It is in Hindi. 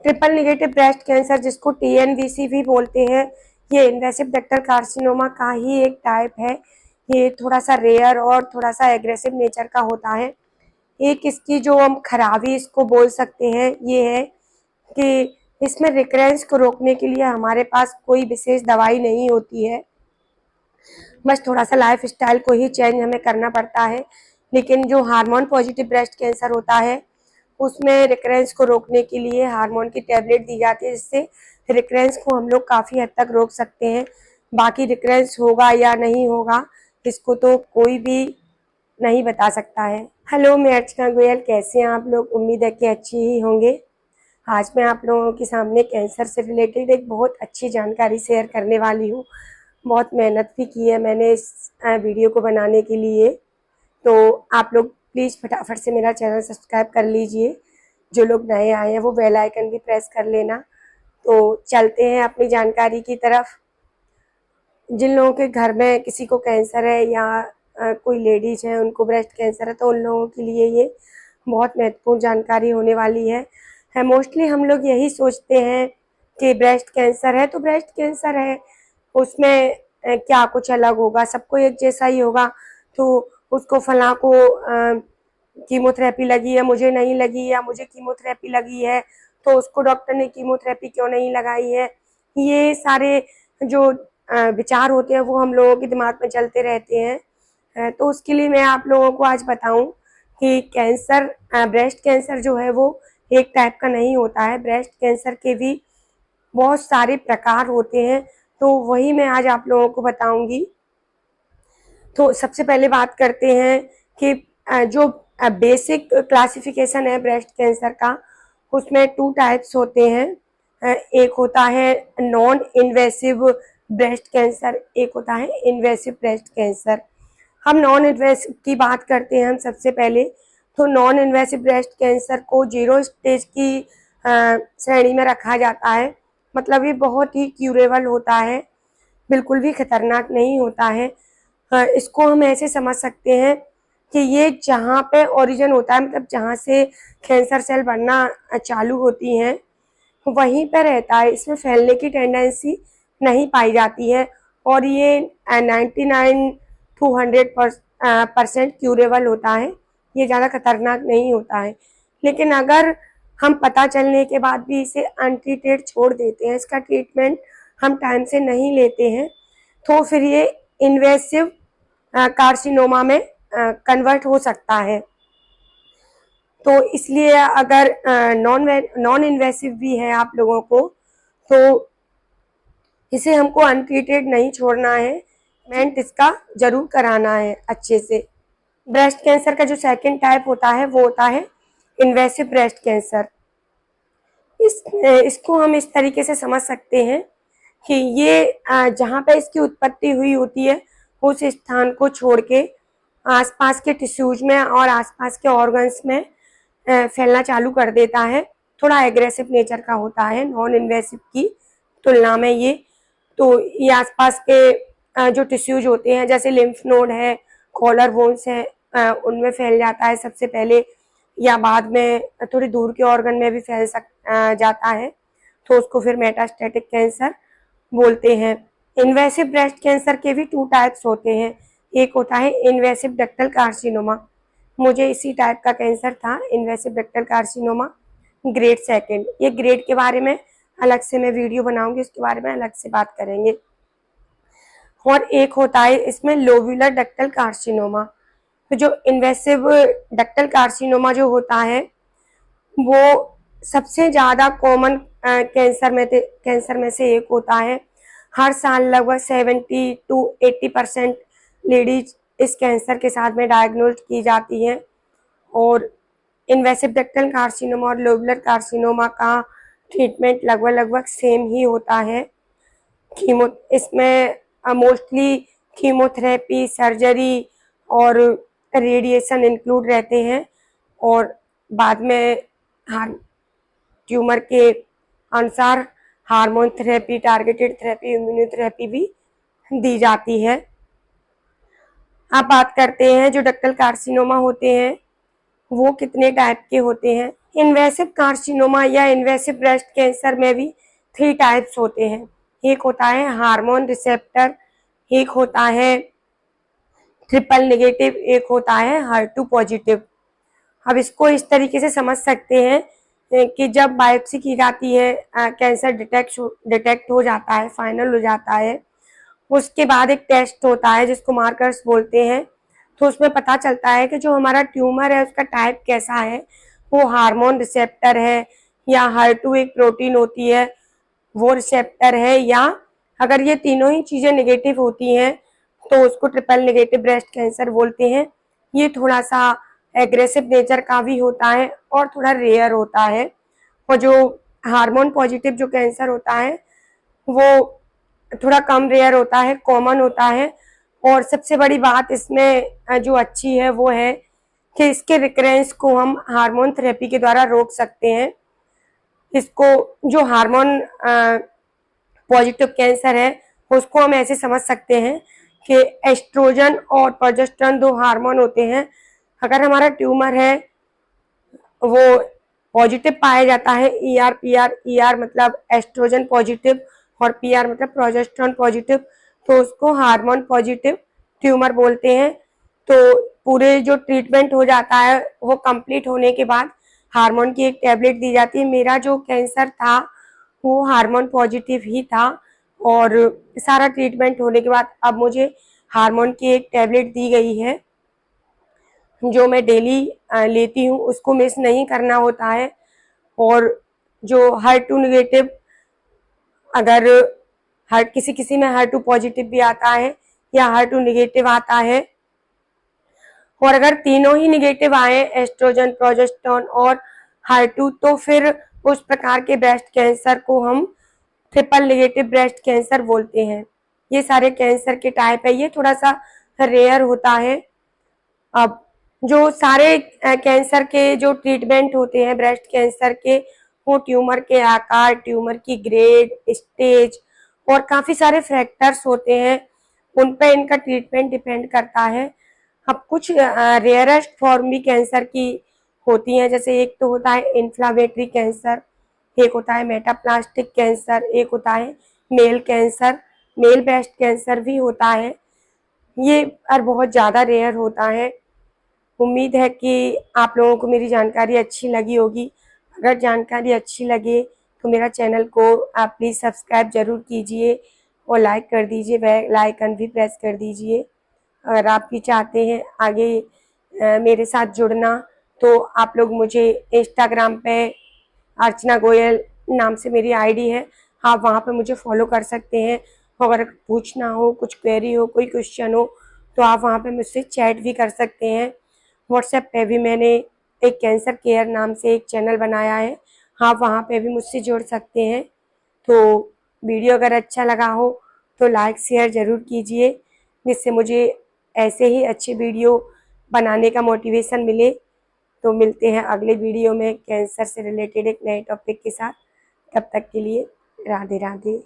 ट्रिपल निगेटिव ब्रेस्ट कैंसर, जिसको TNBC भी बोलते हैं, ये इन्वेसिव डक्टल कार्सिनोमा का ही एक टाइप है। ये थोड़ा सा रेयर और थोड़ा सा एग्रेसिव नेचर का होता है। एक इसकी जो हम खराबी इसको बोल सकते हैं ये है कि इसमें रिकरेंस को रोकने के लिए हमारे पास कोई विशेष दवाई नहीं होती है, बस थोड़ा सा लाइफ स्टाइल को ही चेंज हमें करना पड़ता है। लेकिन जो हार्मोन पॉजिटिव ब्रेस्ट कैंसर होता है उसमें रिकरेंस को रोकने के लिए हार्मोन की टैबलेट दी जाती है, जिससे रिकरेंस को हम लोग काफ़ी हद तक रोक सकते हैं। बाकी रिकरेंस होगा या नहीं होगा इसको तो कोई भी नहीं बता सकता है। हेलो, मैं अर्चना गोयल, कैसे हैं आप लोग? उम्मीद है कि अच्छी ही होंगे। आज मैं आप लोगों के सामने कैंसर से रिलेटेड एक बहुत अच्छी जानकारी शेयर करने वाली हूँ। बहुत मेहनत भी की है मैंने इस वीडियो को बनाने के लिए, तो आप लोग प्लीज़ फटाफट से मेरा चैनल सब्सक्राइब कर लीजिए। जो लोग नए आए हैं वो बेल आइकन भी प्रेस कर लेना। तो चलते हैं अपनी जानकारी की तरफ। जिन लोगों के घर में किसी को कैंसर है या कोई लेडीज है उनको ब्रेस्ट कैंसर है, तो उन लोगों के लिए ये बहुत महत्वपूर्ण जानकारी होने वाली है। मोस्टली हम लोग यही सोचते हैं कि ब्रेस्ट कैंसर है तो ब्रेस्ट कैंसर है, उसमें क्या कुछ अलग होगा, सबको एक जैसा ही होगा। तो उसको फलां को कीमोथेरेपी लगी है, मुझे नहीं लगी, या मुझे कीमोथेरेपी लगी है तो उसको डॉक्टर ने कीमोथेरेपी क्यों नहीं लगाई है। ये सारे जो विचार होते हैं वो हम लोगों के दिमाग में चलते रहते हैं। तो उसके लिए मैं आप लोगों को आज बताऊं कि कैंसर, ब्रेस्ट कैंसर जो है वो एक टाइप का नहीं होता है। ब्रेस्ट कैंसर के भी बहुत सारे प्रकार होते हैं, तो वही मैं आज आप लोगों को बताऊंगी। तो सबसे पहले बात करते हैं कि जो बेसिक क्लासिफिकेशन है ब्रेस्ट कैंसर का, उसमें 2 टाइप्स होते हैं। एक होता है नॉन इन्वेसिव ब्रेस्ट कैंसर, एक होता है इन्वेसिव ब्रेस्ट कैंसर। हम नॉन इन्वेसिव की बात करते हैं हम सबसे पहले। तो नॉन इन्वेसिव ब्रेस्ट कैंसर को 0 स्टेज की श्रेणी में रखा जाता है। मतलब ये बहुत ही क्यूरेबल होता है, बिल्कुल भी खतरनाक नहीं होता है। इसको हम ऐसे समझ सकते हैं कि ये जहाँ पे ओरिजिन होता है, मतलब जहाँ से कैंसर सेल बनना चालू होती हैं वहीं पे रहता है, इसमें फैलने की टेंडेंसी नहीं पाई जाती है और ये 99 to 100% क्यूरेबल होता है। ये ज़्यादा खतरनाक नहीं होता है। लेकिन अगर हम पता चलने के बाद भी इसे अनट्रीटेड छोड़ देते हैं, इसका ट्रीटमेंट हम टाइम से नहीं लेते हैं, तो फिर ये इन्वेसिव कार्सिनोमा में कन्वर्ट हो सकता है। तो इसलिए अगर नॉन इन्वेसिव भी है आप लोगों को, तो इसे हमको अनट्रीटेड नहीं छोड़ना है, ट्रीटमेंट इसका जरूर कराना है अच्छे से। ब्रेस्ट कैंसर का जो सेकंड टाइप होता है वो होता है इन्वेसिव ब्रेस्ट कैंसर। इसको हम इस तरीके से समझ सकते हैं कि ये जहाँ पे इसकी उत्पत्ति हुई होती है उस स्थान को छोड़ के आसपास के टिश्यूज में और आसपास के ऑर्गन्स में फैलना चालू कर देता है। थोड़ा एग्रेसिव नेचर का होता है नॉन इन्वेसिव की तुलना में ये। तो ये आसपास के जो टिश्यूज होते हैं, जैसे लिम्फ नोड है, कॉलर बोन्स है, उनमें फैल जाता है सबसे पहले, या बाद में थोड़ी दूर के ऑर्गन में भी फैल जाता है, तो उसको फिर मेटास्टेटिक कैंसर बोलते हैं। इन्वेसिव ब्रेस्ट कैंसर के भी 2 टाइप्स होते हैं। एक होता है इन्वेसिव डक्टल कार्सिनोमा, मुझे इसी टाइप का कैंसर था, इन्वेसिव डक्टल कार्सिनोमा ग्रेड 2। ये ग्रेड के बारे में अलग से मैं वीडियो बनाऊंगी, उसके बारे में अलग से बात करेंगे। और एक होता है इसमें लोब्यूलर डक्टल कार्सिनोमा। तो जो इन्वेसिव डक्टल कार्सिनोमा जो होता है वो सबसे ज़्यादा कॉमन कैंसर में से एक होता है। हर साल लगभग 70 to 80% लेडीज इस कैंसर के साथ में डायग्नोज की जाती हैं। और इन्वेसिव डक्टल कार्सिनोमा और लोब्यूलर कार्सिनोमा का ट्रीटमेंट लगभग सेम ही होता है। इसमें मोस्टली कीमोथेरेपी, सर्जरी और रेडिएशन इंक्लूड रहते हैं, और बाद में ट्यूमर के अनुसार hormone therapy, targeted therapy, immunotherapy भी दी जाती है। अब बात करते हैं जो डक्टल कार्सिनोमा होते हैं वो कितने टाइप के होते हैं। इन्वेसिव कार्सिनोमा या इन्वेसिव ब्रेस्ट कैंसर में भी 3 टाइप्स होते हैं। एक होता है हार्मोन रिसेप्टर, एक होता है ट्रिपल नेगेटिव, एक होता है HER2 पॉजिटिव। अब इसको इस तरीके से समझ सकते हैं कि जब बायोप्सी की जाती है, कैंसर डिटेक्ट हो जाता है, फाइनल हो जाता है, उसके बाद एक टेस्ट होता है जिसको मार्कर्स बोलते हैं। तो उसमें पता चलता है कि जो हमारा ट्यूमर है उसका टाइप कैसा है, वो हार्मोन रिसेप्टर है या HER2 एक प्रोटीन होती है वो रिसेप्टर है, या अगर ये तीनों ही चीजें नेगेटिव होती हैं तो उसको ट्रिपल नेगेटिव ब्रेस्ट कैंसर बोलते हैं। ये थोड़ा सा एग्रेसिव नेचर का भी होता है और थोड़ा रेयर होता है। और जो हार्मोन पॉजिटिव जो कैंसर होता है वो थोड़ा कम रेयर होता है, कॉमन होता है। और सबसे बड़ी बात इसमें जो अच्छी है वो है कि इसके रिकरेंस को हम हार्मोन थेरेपी के द्वारा रोक सकते हैं। इसको जो हार्मोन पॉजिटिव कैंसर है उसको हम ऐसे समझ सकते हैं कि एस्ट्रोजन और प्रोजेस्टेरोन 2 हार्मोन होते हैं। अगर हमारा ट्यूमर है वो पॉजिटिव पाया जाता है, ER PR, ER मतलब एस्ट्रोजन पॉजिटिव और PR मतलब प्रोजेस्टेरोन पॉजिटिव, तो उसको हार्मोन पॉजिटिव ट्यूमर बोलते हैं। तो पूरे जो ट्रीटमेंट हो जाता है वो कंप्लीट होने के बाद हार्मोन की एक टैबलेट दी जाती है। मेरा जो कैंसर था वो हार्मोन पॉजिटिव ही था और सारा ट्रीटमेंट होने के बाद अब मुझे हार्मोन की एक टैबलेट दी गई है जो मैं डेली लेती हूँ, उसको मिस नहीं करना होता है। और जो HER2 नेगेटिव, अगर हर किसी में HER2 पॉजिटिव भी आता है या HER2 नेगेटिव आता है, और अगर तीनों ही नेगेटिव आए, एस्ट्रोजन, प्रोजेस्टेरोन और HER2, तो फिर उस प्रकार के ब्रेस्ट कैंसर को हम ट्रिपल नेगेटिव ब्रेस्ट कैंसर बोलते हैं। ये सारे कैंसर के टाइप है, ये थोड़ा सा रेयर होता है। अब जो सारे कैंसर के जो ट्रीटमेंट होते हैं ब्रेस्ट कैंसर के, वो ट्यूमर के आकार, ट्यूमर की ग्रेड, स्टेज और काफी सारे फैक्टर्स होते हैं, उन पे इनका ट्रीटमेंट डिपेंड करता है। अब कुछ रेयरेस्ट फॉर्म भी कैंसर की होती हैं, जैसे एक तो होता है इन्फ्लामेटरी कैंसर, एक होता है मेटाप्लास्टिक कैंसर, एक होता है male cancer, male breast cancer भी होता है। ये और बहुत ज़्यादा रेयर होता है। उम्मीद है कि आप लोगों को मेरी जानकारी अच्छी लगी होगी। अगर जानकारी अच्छी लगे तो मेरा चैनल को आप प्लीज़ सब्सक्राइब ज़रूर कीजिए और लाइक कर दीजिए, बेल आइकन भी प्रेस कर दीजिए। अगर आप भी चाहते हैं आगे मेरे साथ जुड़ना तो आप लोग मुझे इंस्टाग्राम पे अर्चना गोयल नाम से मेरी आईडी है, आप वहाँ पे मुझे फॉलो कर सकते हैं। अगर पूछना हो, कुछ क्वेरी हो, कोई क्वेश्चन हो तो आप वहाँ पे मुझसे चैट भी कर सकते हैं। व्हाट्सएप पे भी मैंने एक कैंसर केयर नाम से एक चैनल बनाया है, आप वहाँ पे भी मुझसे जुड़ सकते हैं। तो वीडियो अगर अच्छा लगा हो तो लाइक शेयर ज़रूर कीजिए, जिससे मुझे ऐसे ही अच्छे वीडियो बनाने का मोटिवेशन मिले। तो मिलते हैं अगले वीडियो में कैंसर से रिलेटेड एक नए टॉपिक के साथ। तब तक के लिए राधे राधे।